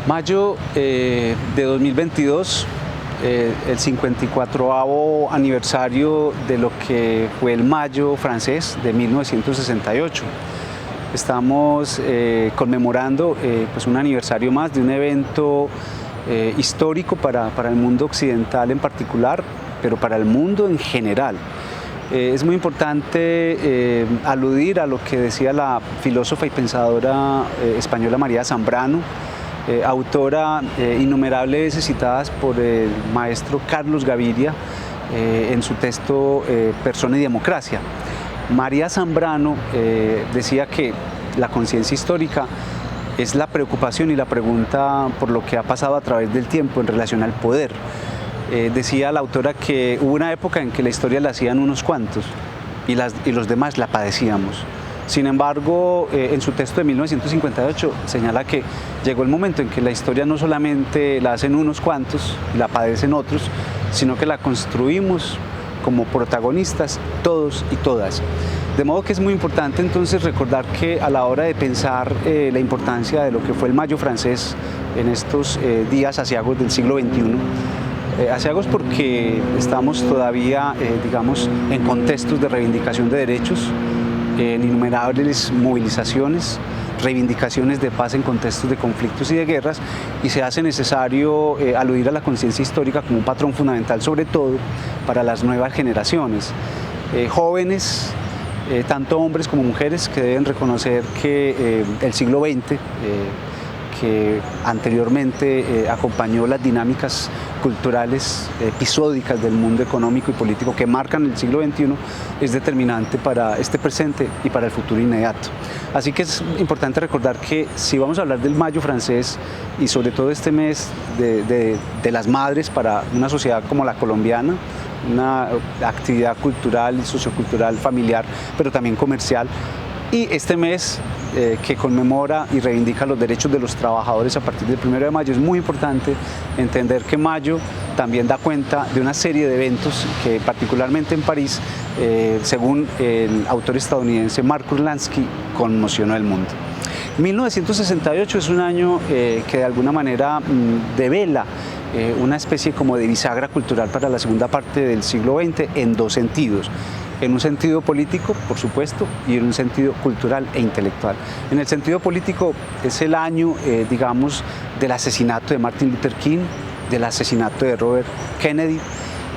Mayo de 2022, el 54º aniversario de lo que fue el Mayo francés de 1968. Estamos conmemorando pues un aniversario más de un evento histórico para el mundo occidental en particular, pero para el mundo en general. Es muy importante aludir a lo que decía la filósofa y pensadora española María Zambrano, autora innumerables veces citadas por el maestro Carlos Gaviria en su texto Persona y Democracia. María Zambrano decía que la conciencia histórica es la preocupación y la pregunta por lo que ha pasado a través del tiempo en relación al poder. Decía la autora que hubo una época en que la historia la hacían unos cuantos y los demás la padecíamos. Sin embargo, en su texto de 1958 señala que llegó el momento en que la historia no solamente la hacen unos cuantos y la padecen otros, sino que la construimos como protagonistas todos y todas. De modo que es muy importante entonces recordar que a la hora de pensar la importancia de lo que fue el Mayo francés en estos días aciagos del siglo XXI, aciagos porque estamos todavía, digamos, en contextos de reivindicación de derechos, en innumerables movilizaciones, reivindicaciones de paz en contextos de conflictos y de guerras, y se hace necesario aludir a la conciencia histórica como un patrón fundamental, sobre todo para las nuevas generaciones. Jóvenes, tanto hombres como mujeres, que deben reconocer que el siglo XX, que anteriormente acompañó las dinámicas culturales episódicas del mundo económico y político que marcan el siglo XXI, es determinante para este presente y para el futuro inmediato. Así que es importante recordar que si vamos a hablar del Mayo francés y sobre todo este mes de las madres para una sociedad como la colombiana, una actividad cultural y sociocultural familiar, pero también comercial, y este mes que conmemora y reivindica los derechos de los trabajadores a partir del 1 de mayo, es muy importante entender que mayo también da cuenta de una serie de eventos que particularmente en París, según el autor estadounidense Mark Kurlansky, conmocionó el mundo. 1968 es un año que de alguna manera devela una especie como de bisagra cultural para la segunda parte del siglo XX en dos sentidos. En un sentido político, por supuesto, y en un sentido cultural e intelectual. En el sentido político es el año, digamos, del asesinato de Martin Luther King, del asesinato de Robert Kennedy,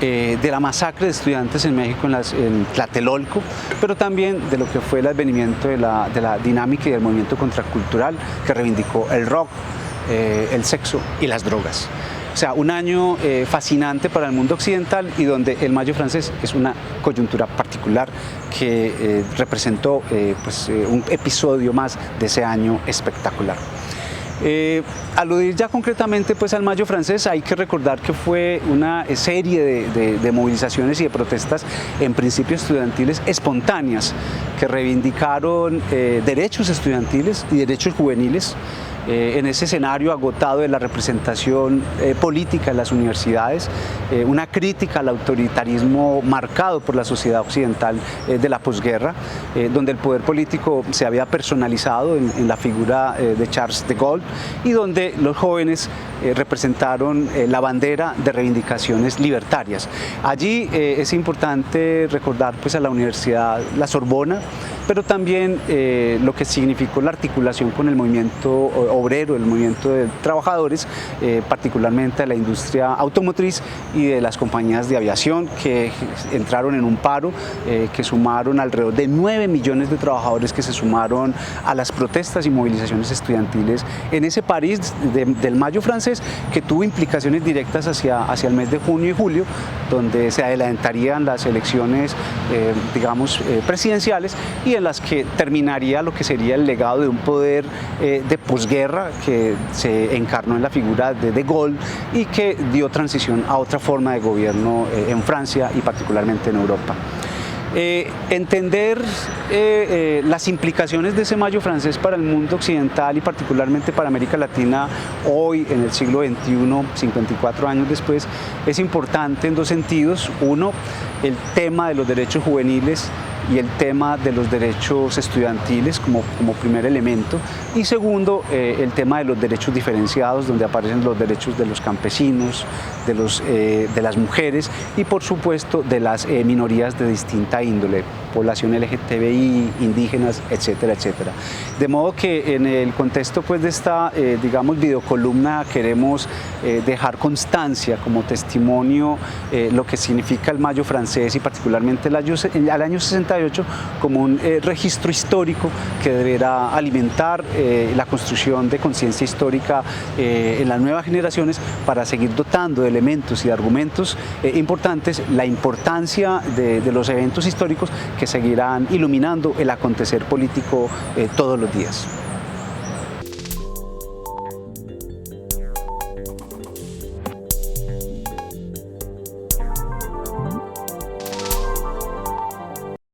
de la masacre de estudiantes en México en Tlatelolco, pero también de lo que fue el advenimiento de la dinámica y del movimiento contracultural que reivindicó el rock, el sexo y las drogas. O sea, un año fascinante para el mundo occidental y donde el Mayo francés es una coyuntura particular que representó un episodio más de ese año espectacular. Aludir ya concretamente pues al Mayo francés, hay que recordar que fue una serie de movilizaciones y de protestas en principio estudiantiles espontáneas que reivindicaron derechos estudiantiles y derechos juveniles. En ese escenario agotado de la representación política en las universidades, una crítica al autoritarismo marcado por la sociedad occidental de la posguerra, donde el poder político se había personalizado en la figura de Charles de Gaulle y donde los jóvenes representaron la bandera de reivindicaciones libertarias. Allí es importante recordar pues, a la Universidad La Sorbona, pero también lo que significó la articulación con el movimiento obrero, el movimiento de trabajadores, particularmente de la industria automotriz y de las compañías de aviación que entraron en un paro, que sumaron alrededor de 9 millones de trabajadores que se sumaron a las protestas y movilizaciones estudiantiles en ese París del Mayo francés, que tuvo implicaciones directas hacia el mes de junio y julio, donde se adelantarían las elecciones, presidenciales, y en las que terminaría lo que sería el legado de un poder de posguerra que se encarnó en la figura de Gaulle y que dio transición a otra forma de gobierno en Francia y particularmente en Europa. Entender las implicaciones de ese Mayo francés para el mundo occidental y particularmente para América Latina hoy en el siglo XXI, 54 años después, es importante en dos sentidos. Uno, el tema de los derechos juveniles y el tema de los derechos estudiantiles como primer elemento, y segundo, el tema de los derechos diferenciados, donde aparecen los derechos de los campesinos, de las mujeres y por supuesto de las minorías de distinta índole, población LGTBI, indígenas, etcétera, etcétera. De modo que en el contexto pues, de esta, digamos, videocolumna queremos dejar constancia como testimonio lo que significa el Mayo francés y particularmente al año 68 como un registro histórico que deberá alimentar la construcción de conciencia histórica en las nuevas generaciones para seguir dotando de elementos y de argumentos importantes la importancia de los eventos históricos que seguirán iluminando el acontecer político todos los días.